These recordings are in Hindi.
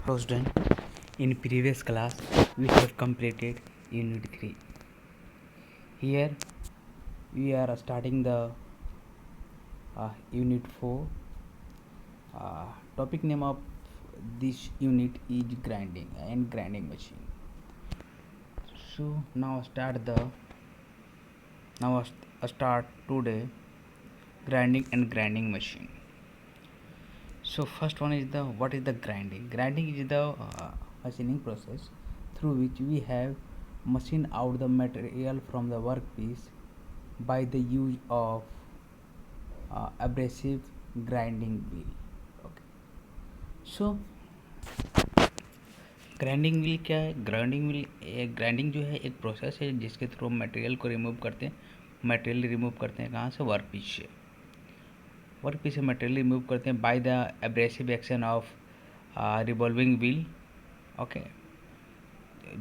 Hello student, in previous class we have completed unit 3. Here we are starting the unit 4. Topic name of this unit is grinding and grinding machine. So now start today grinding and grinding machine. So first one is what is the grinding? Grinding is the machining process through which we have machine out the material from the workpiece by the use of abrasive grinding wheel. Okay. So grinding wheel क्या है? ग्राइंडिंग जो है एक प्रोसेस है जिसके थ्रू मटेरियल को रिमूव करते हैं। मटेरियल रिमूव करते हैं कहाँ से? वर्कपीस से मटेरियल रिमूव करते हैं by the abrasive action of revolving wheel. Okay,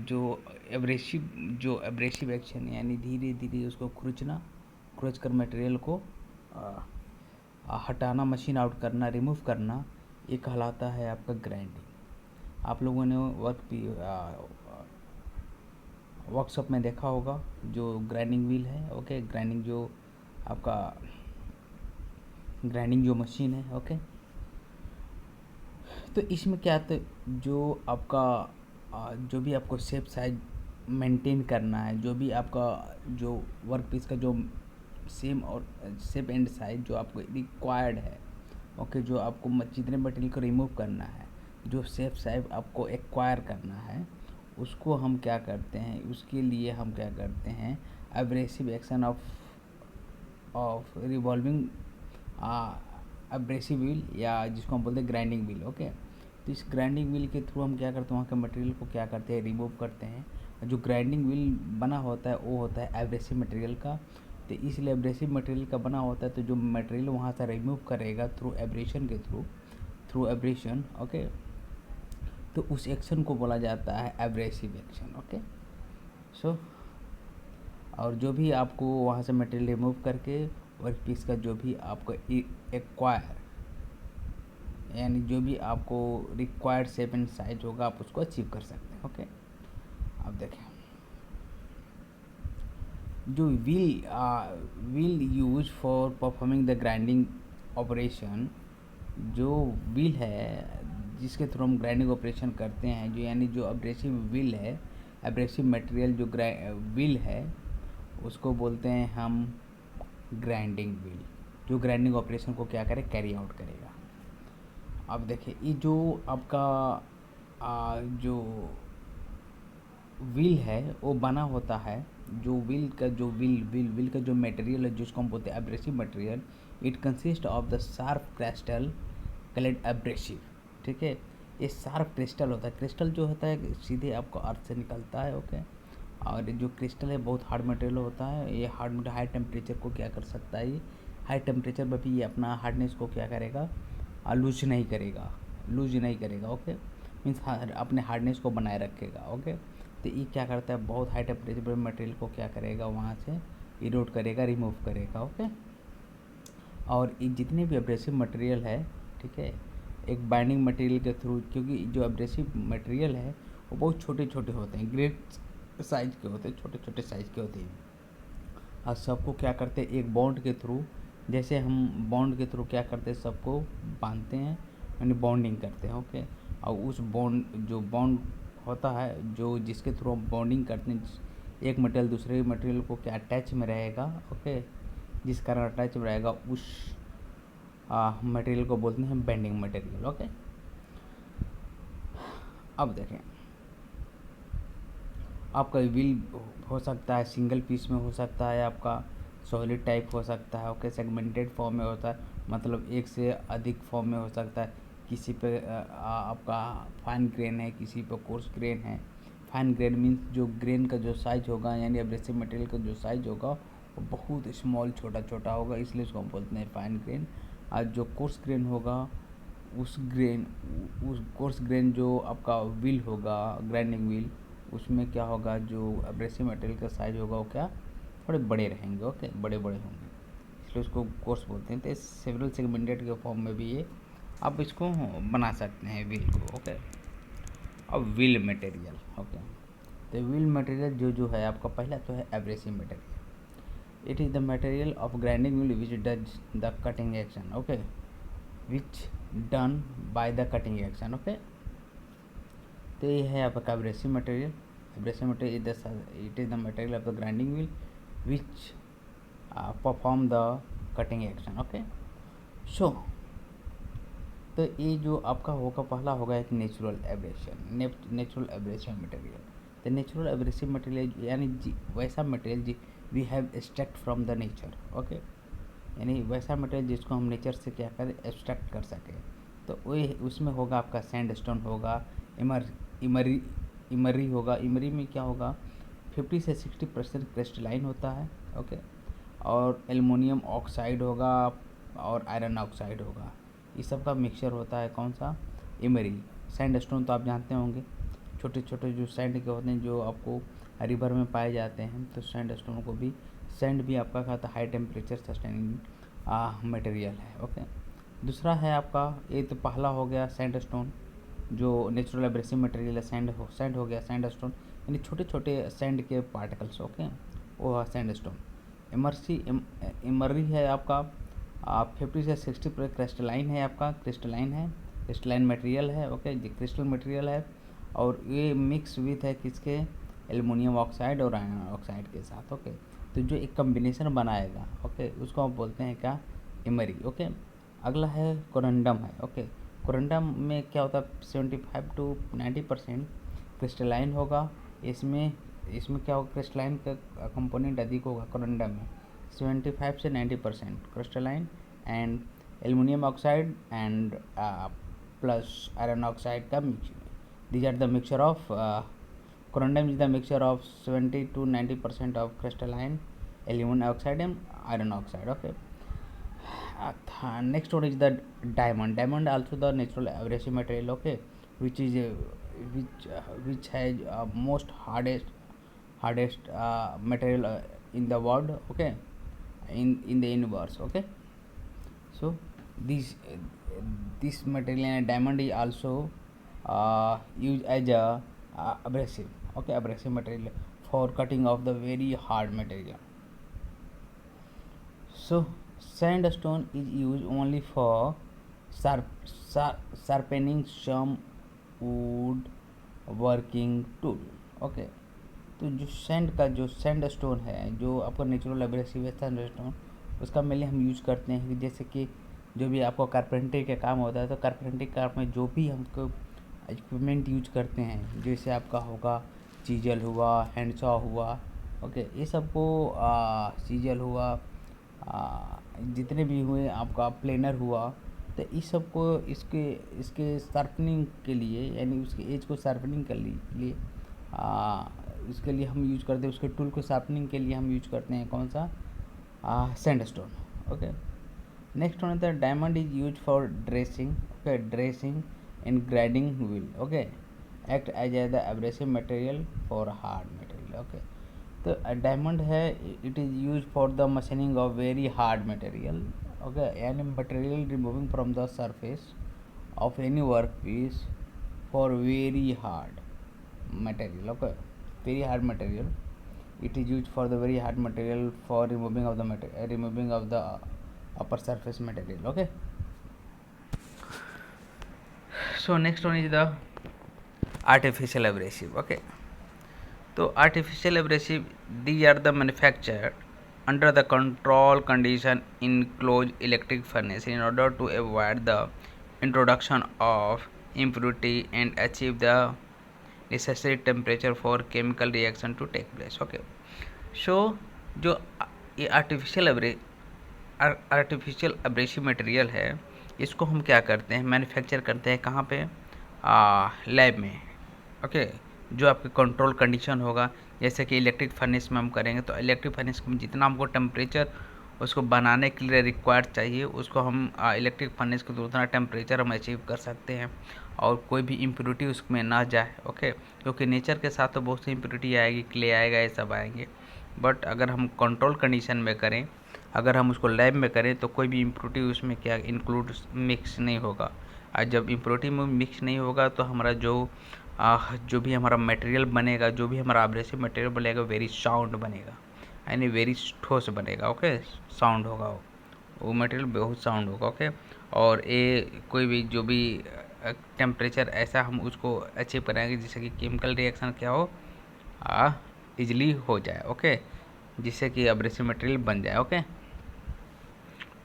जो एब्रेसिव एक्शन यानी धीरे धीरे उसको खुरच कर मटेरियल को हटाना, मशीन आउट करना, रिमूव करना, ये कहलाता है आपका ग्राइंडिंग। आप लोगों ने वर्कशॉप में देखा होगा जो ग्राइंडिंग व्हील है। ओके, ग्राइंडिंग जो मशीन है। ओके, तो इसमें क्या आता है, जो भी आपको शेप साइज मेंटेन करना है, जो भी आपका जो वर्क पीस का जो शेप एंड साइज जो आपको रिक्वायर्ड है। ओके, जो आपको जितने मटेरियल को रिमूव करना है, जो शेप साइज आपको एक्वायर करना है, उसको हम क्या करते हैं, उसके लिए हम क्या करते हैं, abrasive action of revolving abrasive wheel, या जिसको हम बोलते हैं ग्राइंडिंग व्हील। ओके, तो इस ग्राइंडिंग व्हील के थ्रू हम क्या करते हैं, वहाँ के मटेरियल को क्या करते हैं, रिमूव करते हैं। जो ग्राइंडिंग व्हील बना होता है वो होता है एब्रेसिव मटेरियल का, तो इसलिए एब्रेसिव मटेरियल का बना होता है। तो जो मटेरियल वहाँ से रिमूव करेगा थ्रू एब्रेशन। ओके, तो उस एक्शन को बोला जाता है एब्रेसिव एक्शन। ओके, सो और जो भी आपको वहाँ से मटेरियल रिमूव करके वर्क पीस का जो भी आपको एक्वायर यानी जो भी आपको रिक्वायर्ड शेप एंड साइज होगा, आप उसको अचीव कर सकते हैं। ओके, अब देखें, जो wheel use for performing the grinding operation, जो व्हील है जिसके थ्रू हम ग्राइंडिंग ऑपरेशन करते हैं, जो यानी जो एब्रेसिव व्हील है, एब्रेसिव मटेरियल जो व्हील है, उसको बोलते हैं हम ग्राइंडिंग व्हील, जो ग्राइंडिंग ऑपरेशन को क्या करे, कैरी आउट करेगा। अब देखिए, ये जो आपका जो व्हील है वो बना होता है, जो व्हील का जो मटेरियल है, जिसको हम बोलते हैं abrasive material, it consist of the sharp crystal called abrasive. ठीक है, ये शार्प क्रिस्टल होता है। क्रिस्टल जो होता है सीधे आपको अर्थ से निकलता है। ओके, और जो क्रिस्टल है बहुत हार्ड मटेरियल होता है। ये हाई टेम्परेचर को क्या कर सकता है, ये हाई टेम्परेचर पर भी ये अपना हार्डनेस को क्या करेगा, लूज नहीं करेगा। ओके, मीन्स अपने हार्डनेस को बनाए रखेगा। ओके, तो ये क्या करता है, बहुत हाई टेम्परेचर पर मटेरियल को क्या करेगा, वहाँ से इरोड करेगा, रिमूव करेगा। ओके, और ये जितने भी एब्रेसिव मटेरियल है, ठीक है, एक बाइंडिंग मटेरियल के थ्रू, क्योंकि जो एब्रेसिव मटेरियल है वो बहुत छोटे छोटे होते हैं, ग्रेट साइज के होते हैं, छोटे साइज के होते हैं, और सबको क्या करते हैं, एक बॉन्ड के थ्रू, जैसे हम बॉन्ड के थ्रू क्या करते हैं, सबको बांधते हैं, यानी बॉन्डिंग करते हैं। ओके, और उस जो बॉन्ड होता है, जो जिसके थ्रू हम बॉन्डिंग करते हैं, एक मटेरियल दूसरे मटेरियल को क्या अटैच में रहेगा। ओके, जिस कारण अटैच में रहेगा उस मटेरियल को बोलते हैं बेंडिंग मटेरियल। ओके, अब देखें, आपका व्हील हो सकता है सिंगल पीस में, हो सकता है आपका सॉलिड टाइप हो सकता है। ओके, सेगमेंटेड फॉर्म में होता है, मतलब एक से अधिक फॉर्म में हो सकता है। किसी पे आपका फाइन ग्रेन है, किसी पे कोर्स ग्रेन है। फाइन ग्रेन मीन्स जो ग्रेन का जो साइज होगा, यानी एब्रेसिव मटेरियल का जो साइज होगा वो बहुत स्मॉल, छोटा होगा, इसलिए उसको हम बोलते हैं फाइन ग्रेन। और जो कोर्स ग्रेन होगा, उस कोर्स ग्रेन जो आपका व्हील होगा, ग्राइंडिंग व्हील, उसमें क्या होगा, जो एब्रेसिव मटेरियल का साइज होगा वो क्या, थोड़े बड़े रहेंगे। ओके, बड़े होंगे, इसलिए उसको कोर्स बोलते हैं। तो सेवरल सेगमेंटेड के फॉर्म में भी ये आप इसको बना सकते हैं व्हील को। ओके, और विल मटेरियल। ओके, तो विल मटेरियल जो है आपका पहला तो है abrasive material. It is the material of grinding wheel which does the cutting action. Okay, which done by the cutting action. Okay, तो ये है आपका abrasive material. Abrasive material it is the material of the grinding wheel which perform the cutting action. Okay, so तो ये जो आपका होगा पहला होगा एक natural abrasion, natural abrasive material. तो नेचुरल एब्रेसिव मटेरियल यानी वैसा material we have extract from the nature. Okay, यानी वैसा मटेरियल जिसको हम नेचर से क्या करें, एक्सट्रैक्ट कर सकें। तो वही उसमें होगा आपका सैंडस्टोन होगा, इमरी होगा। इमरी में क्या होगा, 50 से 60% क्रिस्टलाइन होता है। ओके, और एल्युमिनियम ऑक्साइड होगा और आयरन ऑक्साइड होगा। इस सब का मिक्सचर होता है कौन सा, इमरी। सैंडस्टोन तो आप जानते होंगे, छोटे छोटे जो सैंड के होते हैं जो आपको रिवर में पाए जाते हैं। तो सैंडस्टोन को भी, सैंड भी आपका खाता हाई टेम्परेचर सस्टेनिंग मटेरियल है। ओके, दूसरा है आपका, ये तो पहला हो गया सैंडस्टोन जो नेचुरल एब्रेसिव मटेरियल है। सैंड हो गया सैंडस्टोन, यानी छोटे छोटे सैंड के पार्टिकल्स। ओके, वो है सैंडस्टोन। इमरी है आपका 50 से 60 पर क्रिस्टलाइन है, आपका क्रिस्टलाइन मटेरियल है। ओके, ये क्रिस्टल मटेरियल है और ये मिक्स विथ है किसके, एल्युमिनियम ऑक्साइड और आयरन ऑक्साइड के साथ। ओके, तो जो एक कम्बिनेशन बनाएगा, ओके, उसको आप बोलते हैं क्या, इमरी। ओके, अगला है कोरंडम है। ओके, कोरंडम में क्या होता है, 75 to 90% क्रिस्टलाइन होगा। इसमें क्या होगा, क्रिस्टलाइन का कंपोनेंट अधिक होगा कोरंडम में, 75 से 90% crystalline and aluminium oxide and plus iron oxide का mix. These are the mixture of corundum is the mixture of 70 to 90% of crystalline aluminum oxide and iron oxide. Okay, next one is the diamond. Diamond also the natural abrasive material. Okay, which is which has most hardest material in the world. Okay, in the universe. Okay, so this material diamond is also used as a abrasive. Okay, abrasive material for cutting of the very hard material. So sandstone is used only for sharpening some wood working tool. Okay, तो जो सैंडस्टोन है, जो आपका नेचुरल एब्रेसिव है सैंडस्टोन, उसका मेनली हम यूज करते हैं जैसे कि जो भी आपको कारपेंटरी का काम होता है, तो कारपेंटरी काम में जो भी हमको इक्विपमेंट यूज करते हैं, जैसे आपका होगा चीजल हुआ, हैंडसॉ हुआ। ओके, ये सबको चीजल हुआ, जितने भी हुए आपका प्लेनर हुआ, तो इस सबको इसके शार्पनिंग के लिए, यानी उसके एज को शार्पनिंग के लिए उसके लिए हम यूज करते हैं, उसके टूल को शार्पनिंग के लिए हम यूज करते हैं कौन सा, सैंडस्टोन। ओके, नेक्स्ट वन है diamond is use for dressing. Okay, dressing in grinding wheel. Okay, act as the abrasive material for hard material. Okay, तो डायमंड है, it is use for the machining of very hard material. Okay, यानी material removing from the surface of any work piece for very hard material. Okay, very hard material, it is used for the very hard material for removing of the upper surface material. Okay, so next one is the artificial abrasive. Okay, so artificial abrasive, these are the manufactured under the control condition in closed electric furnace in order to avoid the introduction of impurity and achieve the necessary temperature for chemical reaction to take place. Okay, so जो ये आर्टिफिशियल एब्रेसिव मटेरियल है, इसको हम क्या करते हैं, मैन्युफैक्चर करते हैं कहाँ पे, लैब में। ओके, जो आपके कंट्रोल कंडीशन होगा, जैसे कि इलेक्ट्रिक फर्नेस में हम करेंगे, तो इलेक्ट्रिक फर्नेस में जितना हमको टेम्परेचर उसको बनाने के लिए रिक्वायर्ड चाहिए, उसको हम इलेक्ट्रिक फर्नेस के उतना टेम्परेचर हम अचीव कर सकते हैं और कोई भी इम्प्योरिटी उसमें ना जाए। ओके, क्योंकि नेचर के साथ तो बहुत सी इम्प्योरिटी आएगी, क्ले आएगा, ये सब आएंगे, बट अगर हम कंट्रोल कंडीशन में करें, अगर हम उसको लैब में करें, तो कोई भी इम्प्योरिटी उसमें क्या इंक्लूड मिक्स नहीं होगा। और जब इम्प्योरिटी में मिक्स नहीं होगा तो हमारा जो जो भी हमारा मटेरियल बनेगा, जो भी हमारा एब्रेसिव मटेरियल बनेगा वेरी साउंड बनेगा, यानी वेरी ठोस बनेगा। ओके, साउंड होगा वो मटेरियल बहुत साउंड होगा। ओके, और ये कोई भी जो भी टेम्परेचर ऐसा हम उसको अचीव कराएंगे जिससे कि केमिकल रिएक्शन क्या हो, इजली हो जाए। ओके, जिससे कि एब्रेसिव मटेरियल बन जाए। ओके,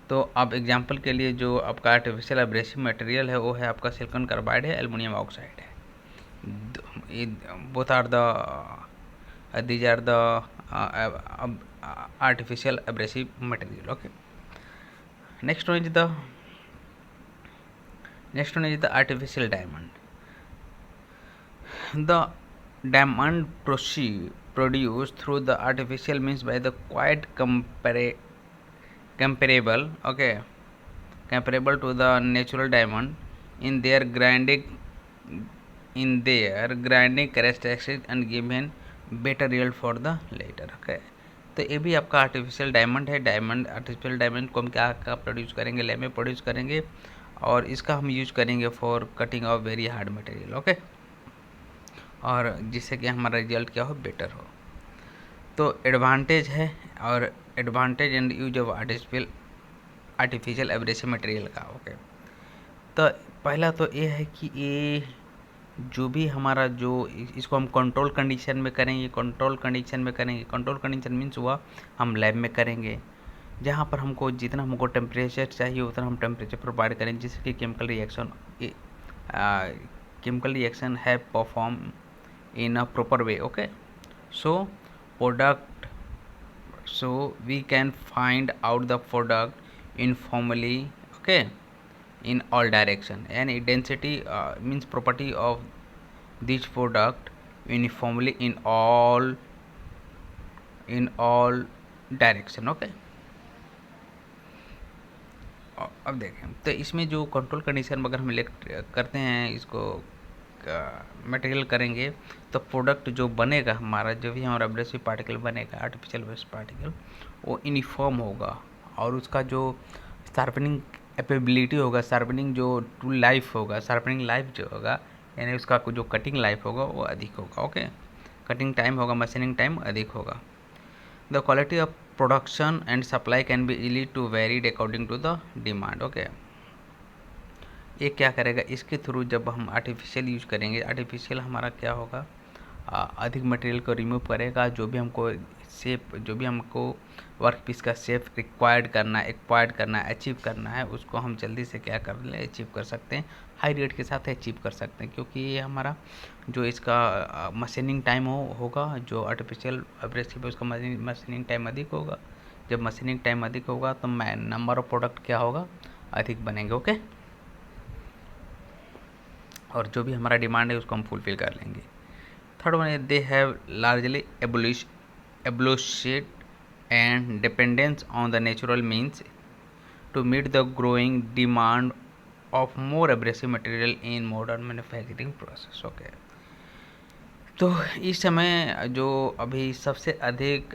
तो अब एग्जांपल के लिए जो आपका आर्टिफिशियल एब्रेसिव मटेरियल है वो है आपका सिलिकॉन कार्बाइड है, एल्युमिनियम ऑक्साइड है। Both are the these are the artificial abrasive material. Okay, next one is the artificial diamond. The diamond produced through the artificial means by the quite comparable, okay, comparable to the natural diamond in their grinding characteristics and given better yield for the later. Okay, तो ये भी आपका आर्टिफिशियल डायमंड है। आर्टिफिशियल डायमंड को हम क्या प्रोड्यूस करेंगे, लैब में प्रोड्यूस करेंगे, और इसका हम यूज करेंगे for cutting of very hard material. Okay, और जिससे कि हमारा रिजल्ट क्या हो, बेटर हो। तो एडवांटेज है, और advantage and use of artificial abrasive material का। ओके, तो पहला तो ये है कि ये जो भी हमारा इसको हम कंट्रोल कंडीशन में करेंगे। कंट्रोल कंडीशन मीन्स हुआ हम लैब में करेंगे, जहाँ पर हमको जितना हमको टेम्परेचर चाहिए उतना हम टेम्परेचर प्रोवाइड करेंगे, जिससे कि केमिकल रिएक्शन है perform in a proper way. Okay, so we can find out the product informally. Okay, in all direction, and density means property of this product uniformly in all direction. Okay, अब देखें तो इसमें जो कंट्रोल कंडीशन अगर हम करते हैं, इसको मटेरियल करेंगे, तो प्रोडक्ट जो बनेगा हमारा, जो भी हमारा एब्रेसिव पार्टिकल बनेगा, आर्टिफिशियल एब्रेसिव पार्टिकल, वो यूनिफॉर्म होगा, और उसका जो शार्पनिंग एपेबिलिटी होगा, शार्पनिंग जो टूल लाइफ होगा, शार्पनिंग लाइफ जो होगा, यानी उसका जो कटिंग लाइफ होगा वो अधिक होगा। ओके, कटिंग टाइम होगा, मशीनिंग टाइम अधिक होगा। The quality of production and supply can be easily to varied according to the demand. Okay, ये क्या करेगा, इसके थ्रू जब हम आर्टिफिशियल यूज करेंगे, आर्टिफिशियल हमारा क्या होगा, अधिक मटेरियल को रिमूव करेगा। जो भी हमको वर्क पीस का शेप एक्वायर्ड करना है, अचीव करना है, उसको हम जल्दी से क्या कर ले, अचीव कर सकते हैं, हाई रेट के साथ अचीव कर सकते हैं, क्योंकि ये हमारा जो इसका मशीनिंग टाइम होगा, जो आर्टिफिशियल एब्रेसिव है उसका मशीनिंग टाइम अधिक होगा। जब मशीनिंग टाइम अधिक होगा तो नंबर ऑफ प्रोडक्ट क्या होगा, अधिक बनेंगे। ओके, और जो भी हमारा डिमांड है उसको हम फुलफिल कर लेंगे। थर्ड वन है, they have largely abolished and dependence on the natural means to meet the growing demand of more abrasive material in modern manufacturing process. Okay, तो इस समय जो अभी सबसे अधिक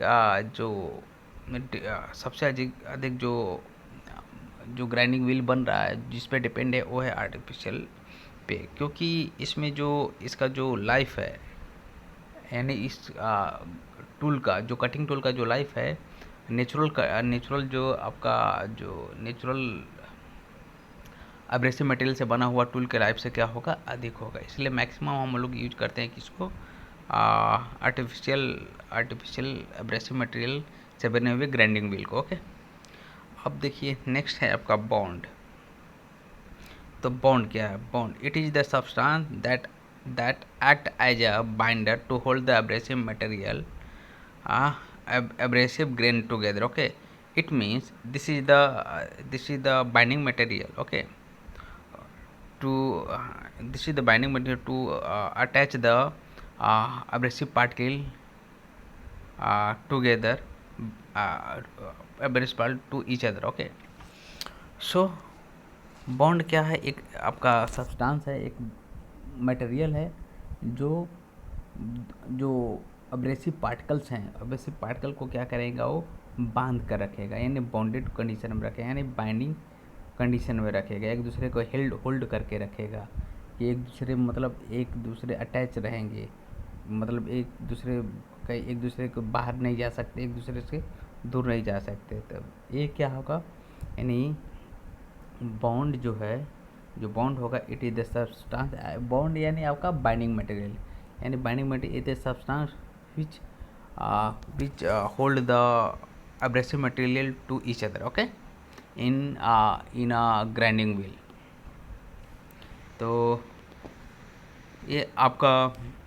जो ग्राइंडिंग व्हील बन रहा है, जिस पे डिपेंड है, वो है आर्टिफिशियल पे, क्योंकि इसमें जो इसका जो लाइफ है, यानी इस टूल का जो कटिंग टूल का जो लाइफ है, नेचुरल जो आपका जो नेचुरल एब्रेसिव मटेरियल से बना हुआ टूल के लाइफ से क्या होगा, अधिक होगा। इसलिए मैक्सिमम हम लोग यूज करते हैं किसको, आर्टिफिशियल एब्रेसिव मटेरियल से बने हुए ग्राइंडिंग व्हील को। ओके, अब देखिए नेक्स्ट है आपका बॉन्ड। तो बॉन्ड क्या है, bond it is the substance that act as a binder to hold the abrasive material abrasive grain together. Okay, it means this is the binding material. Okay, this is the binding material to attach the abrasive particle together, abrasive particle to each other. Okay, so bond क्या है, एक आपका सब्सटेंस है, एक मटेरियल है जो एब्रेसिव पार्टिकल्स हैं, एब्रेसिव पार्टिकल को क्या करेगा, वो बांध कर रखेगा, यानी बॉन्डेड कंडीशन में रखेगा, यानी बाइंडिंग कंडीशन में रखेगा, एक दूसरे को होल्ड करके रखेगा, कि एक दूसरे मतलब एक दूसरे अटैच रहेंगे, मतलब एक दूसरे को बाहर नहीं जा सकते, एक दूसरे से दूर नहीं जा सकते। तब ये क्या होगा, यानी बॉन्ड जो है, जो बॉन्ड होगा it is the substance, bond यानी आपका बाइंडिंग मटेरियल, यानी binding material is the substance which which hold the abrasive material to each other, okay, in a grinding wheel। तो ये आपका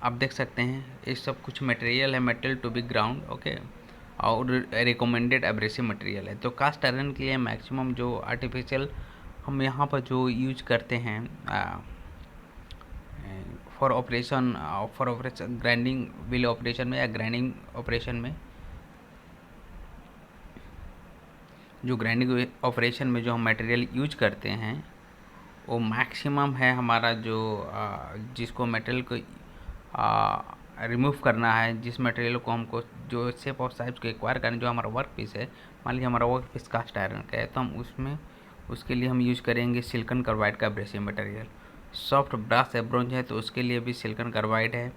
आप देख सकते हैं ये सब कुछ मटेरियल है, metal to be ground, okay, और रिकमेंडेड एब्रेसिव मटेरियल है। तो कास्ट आयरन के लिए मैक्सिमम जो आर्टिफिशियल हम यहाँ पर जो यूज करते हैं for operation grinding wheel operation में या ग्राइंडिंग ऑपरेशन में, जो ग्राइंडिंग ऑपरेशन में जो हम मटेरियल यूज करते हैं वो मैक्सिमम है हमारा जो जिसको मटेरियल को रिमूव करना है, जिस मटेरियल को हमको जो शेप और साइज को एक्वायर करना, जो हमारा वर्क पीस है, मान लीजिए हमारा वर्क पीस कास्ट आयरन का है, तो हम उसमें उसके लिए हम यूज करेंगे सिलिकॉन कार्बाइड का एब्रेसिव मटेरियल। सॉफ्ट ब्रास या ब्रोंज है तो उसके लिए भी सिलिकॉन कार्बाइड है।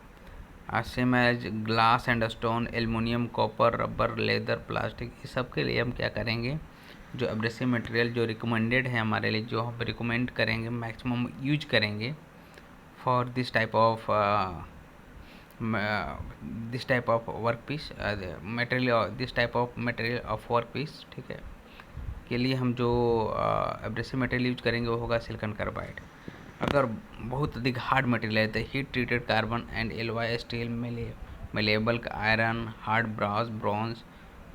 Same as glass and stone, aluminium, copper, rubber, leather, plastic, इस सब के लिए हम क्या करेंगे, जो एब्रेसिव मटेरियल जो रिकमेंडेड है हमारे लिए, जो हम रिकमेंड करेंगे मैक्सिमम यूज करेंगे for this type of work piece material, this type of material of work piece, ठीक है, के लिए हम जो एब्रेसिव मटेरियल यूज करेंगे वो होगा सिलिकॉन कार्बाइड। अगर बहुत अधिक हार्ड मटेरियल है तो heat treated carbon and alloy steel, malleable iron, hard brass, bronze,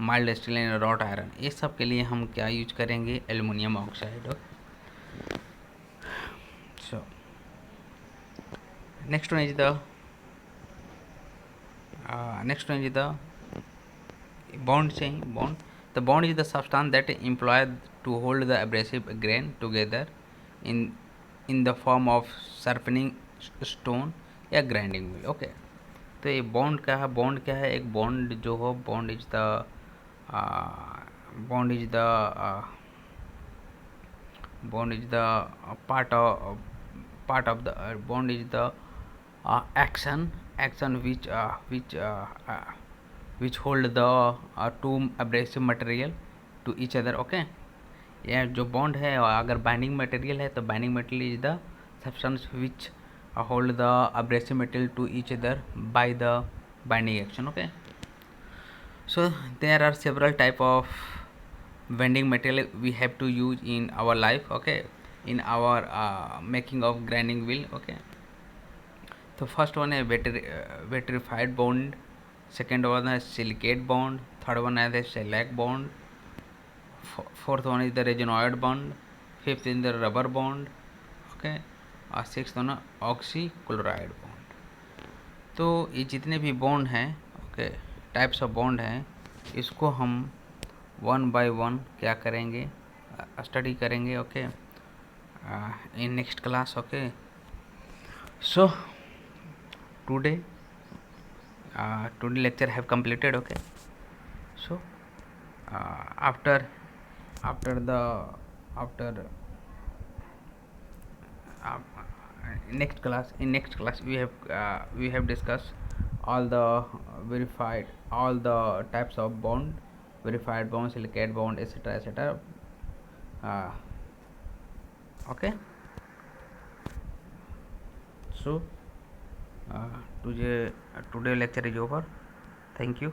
mild steel and wrought iron, ये सब के लिए हम क्या यूज करेंगे, aluminium oxide. So next one is the bond chain. The bond is the substance that employed to hold the abrasive grain together in the form of sharpening stone या grinding wheel, ओके। तो ये बॉन्ड क्या है, बॉन्ड क्या है, एक बॉन्ड जो हो, bond is the bond is the bond is the part of the bond is the action which hold the two abrasive material to each other, okay। यह जो बॉन्ड है अगर बाइंडिंग मटेरियल है तो binding material is the substance which hold the abrasive material to each other by the binding action, okay। So there are several type of bending material we have to use in our life, okay, in our making of grinding wheel, okay। तो फर्स्ट वन है विट्रिफाइड बॉन्ड, सेकेंड वन है सिलिकेट बॉन्ड, थर्ड वन है shellac bond, fourth one is the resinoid bond, fifth is the rubber bond, okay, और six one oxychloride bond. तो ये जितने भी बॉन्ड हैं, ओके, टाइप्स ऑफ बॉन्ड हैं, इसको हम वन बाय वन क्या करेंगे, स्टडी करेंगे, okay, in next class, okay. So today lecture have completed, okay। So after next class we have discussed all the all the types of bond, verified bond, silicate bond, etc, okay। So today lecture is over. Thank you.